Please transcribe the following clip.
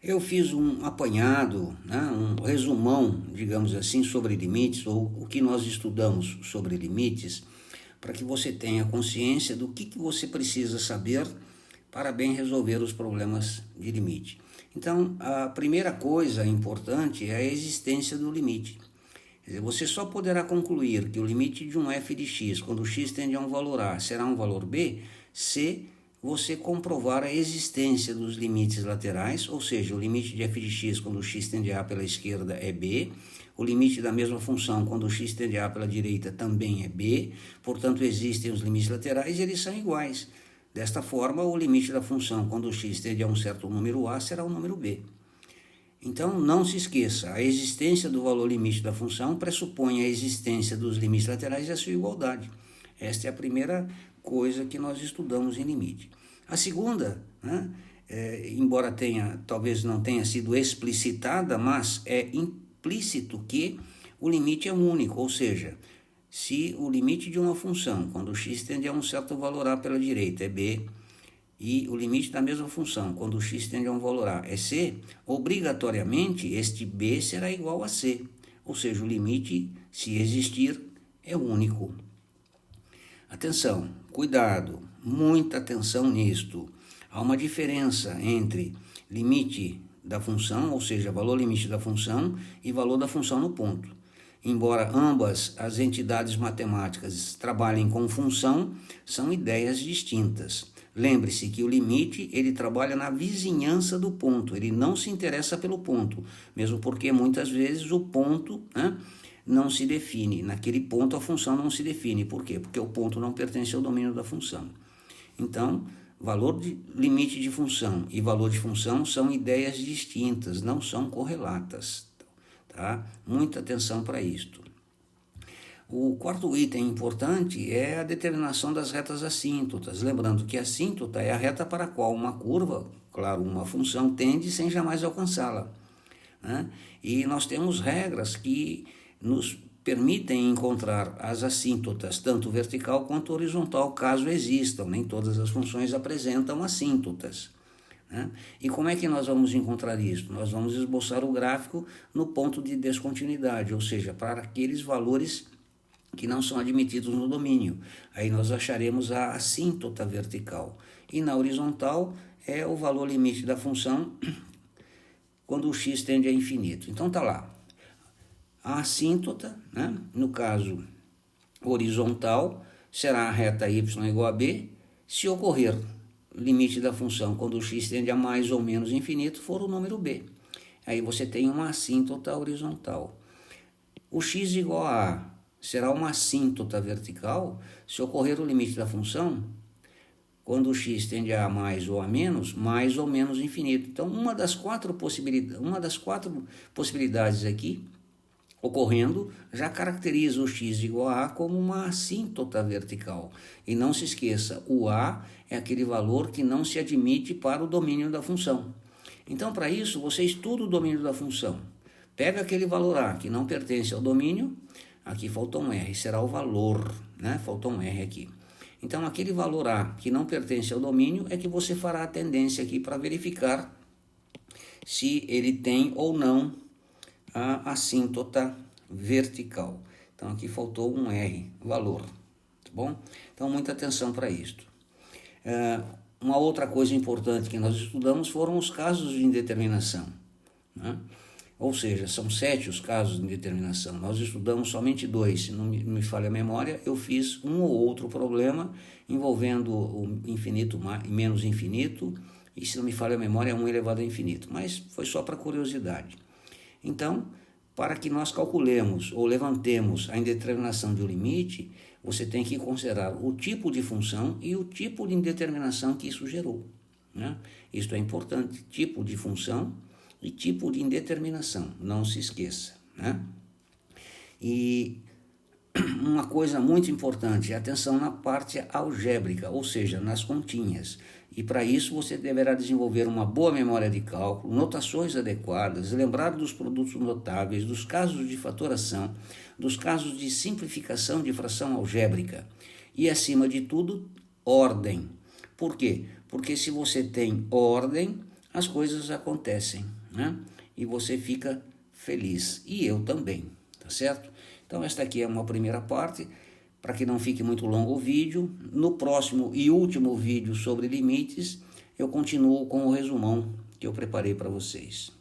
Eu fiz um apanhado, né, um resumão, digamos assim, sobre limites, ou o que nós estudamos sobre limites, para que você tenha consciência do que você precisa saber para bem resolver os problemas de limite. Então, a primeira coisa importante é a existência do limite. Quer dizer, você só poderá concluir que o limite de um f de x, quando x tende a um valor a, será um valor b, se você comprovar a existência dos limites laterais, ou seja, o limite de f de x quando x tende a pela esquerda é b, o limite da mesma função quando x tende a pela direita também é b, portanto existem os limites laterais e eles são iguais. Desta forma, o limite da função quando x tende a um certo número a será o número b. Então, não se esqueça, a existência do valor limite da função pressupõe a existência dos limites laterais e a sua igualdade. Esta é a primeira coisa que nós estudamos em limite. A segunda, né, embora talvez não tenha sido explicitada, mas é implícito que o limite é único, ou seja, se o limite de uma função, quando x tende a um certo valor a pela direita, é b, e o limite da mesma função, quando x tende a um valor a, é c, obrigatoriamente este b será igual a c, ou seja, o limite, se existir, é único. Atenção, cuidado, muita atenção nisto. Há uma diferença entre limite da função, ou seja, valor limite da função, e valor da função no ponto. Embora ambas as entidades matemáticas trabalhem com função, são ideias distintas. Lembre-se que o limite, ele trabalha na vizinhança do ponto, ele não se interessa pelo ponto, mesmo porque muitas vezes o ponto, né, não se define. Naquele ponto a função não se define. Por quê? Porque o ponto não pertence ao domínio da função. Então, valor de limite de função e valor de função são ideias distintas, não são correlatas. Tá? Muita atenção para isto. O quarto item importante é a determinação das retas assíntotas. Lembrando que a assíntota é a reta para a qual uma curva, claro, uma função, tende sem jamais alcançá-la. Né? E nós temos regras que nos permitem encontrar as assíntotas, tanto vertical quanto horizontal, caso existam. Nem todas as funções apresentam assíntotas. Né? E como é que nós vamos encontrar isso? Nós vamos esboçar o gráfico no ponto de descontinuidade, ou seja, para aqueles valores que não são admitidos no domínio. Aí nós acharemos a assíntota vertical. E na horizontal é o valor limite da função quando o x tende a infinito. Então está lá. A assíntota, né, no caso horizontal, será a reta y igual a b, se ocorrer limite da função quando o x tende a mais ou menos infinito for o número b. Aí você tem uma assíntota horizontal. O x igual a a será uma assíntota vertical se ocorrer o limite da função quando o x tende a mais ou menos infinito. Então, uma das quatro possibilidades aqui ocorrendo já caracteriza o x igual a como uma assíntota vertical. E não se esqueça, o a é aquele valor que não se admite para o domínio da função. Então, para isso, você estuda o domínio da função. Pega aquele valor a que não pertence ao domínio, aqui faltou um R, será o valor, né? Faltou um R aqui. Então, aquele valor a que não pertence ao domínio é que você fará a tendência aqui para verificar se ele tem ou não a assíntota vertical. Então, aqui faltou um R, valor, tá bom? Então, muita atenção para isto. Uma outra coisa importante que nós estudamos foram os casos de indeterminação, né? Ou seja, são 7 os casos de indeterminação. Nós estudamos somente 2. Se não me falha a memória, eu fiz um ou outro problema envolvendo o infinito menos infinito, e se não me falha a memória, 1 elevado a infinito. Mas foi só para curiosidade. Então, para que nós calculemos ou levantemos a indeterminação de um limite, você tem que considerar o tipo de função e o tipo de indeterminação que isso gerou, né? Isto é importante, tipo de função e tipo de indeterminação, não se esqueça, né? E uma coisa muito importante, atenção na parte algébrica, ou seja, nas continhas. E para isso você deverá desenvolver uma boa memória de cálculo, notações adequadas, lembrar dos produtos notáveis, dos casos de fatoração, dos casos de simplificação de fração algébrica e, acima de tudo, ordem. Por quê? Porque se você tem ordem, as coisas acontecem, né? E você fica feliz, e eu também, tá certo? Então esta aqui é uma primeira parte, para que não fique muito longo o vídeo. No próximo e último vídeo sobre limites, eu continuo com o resumão que eu preparei para vocês.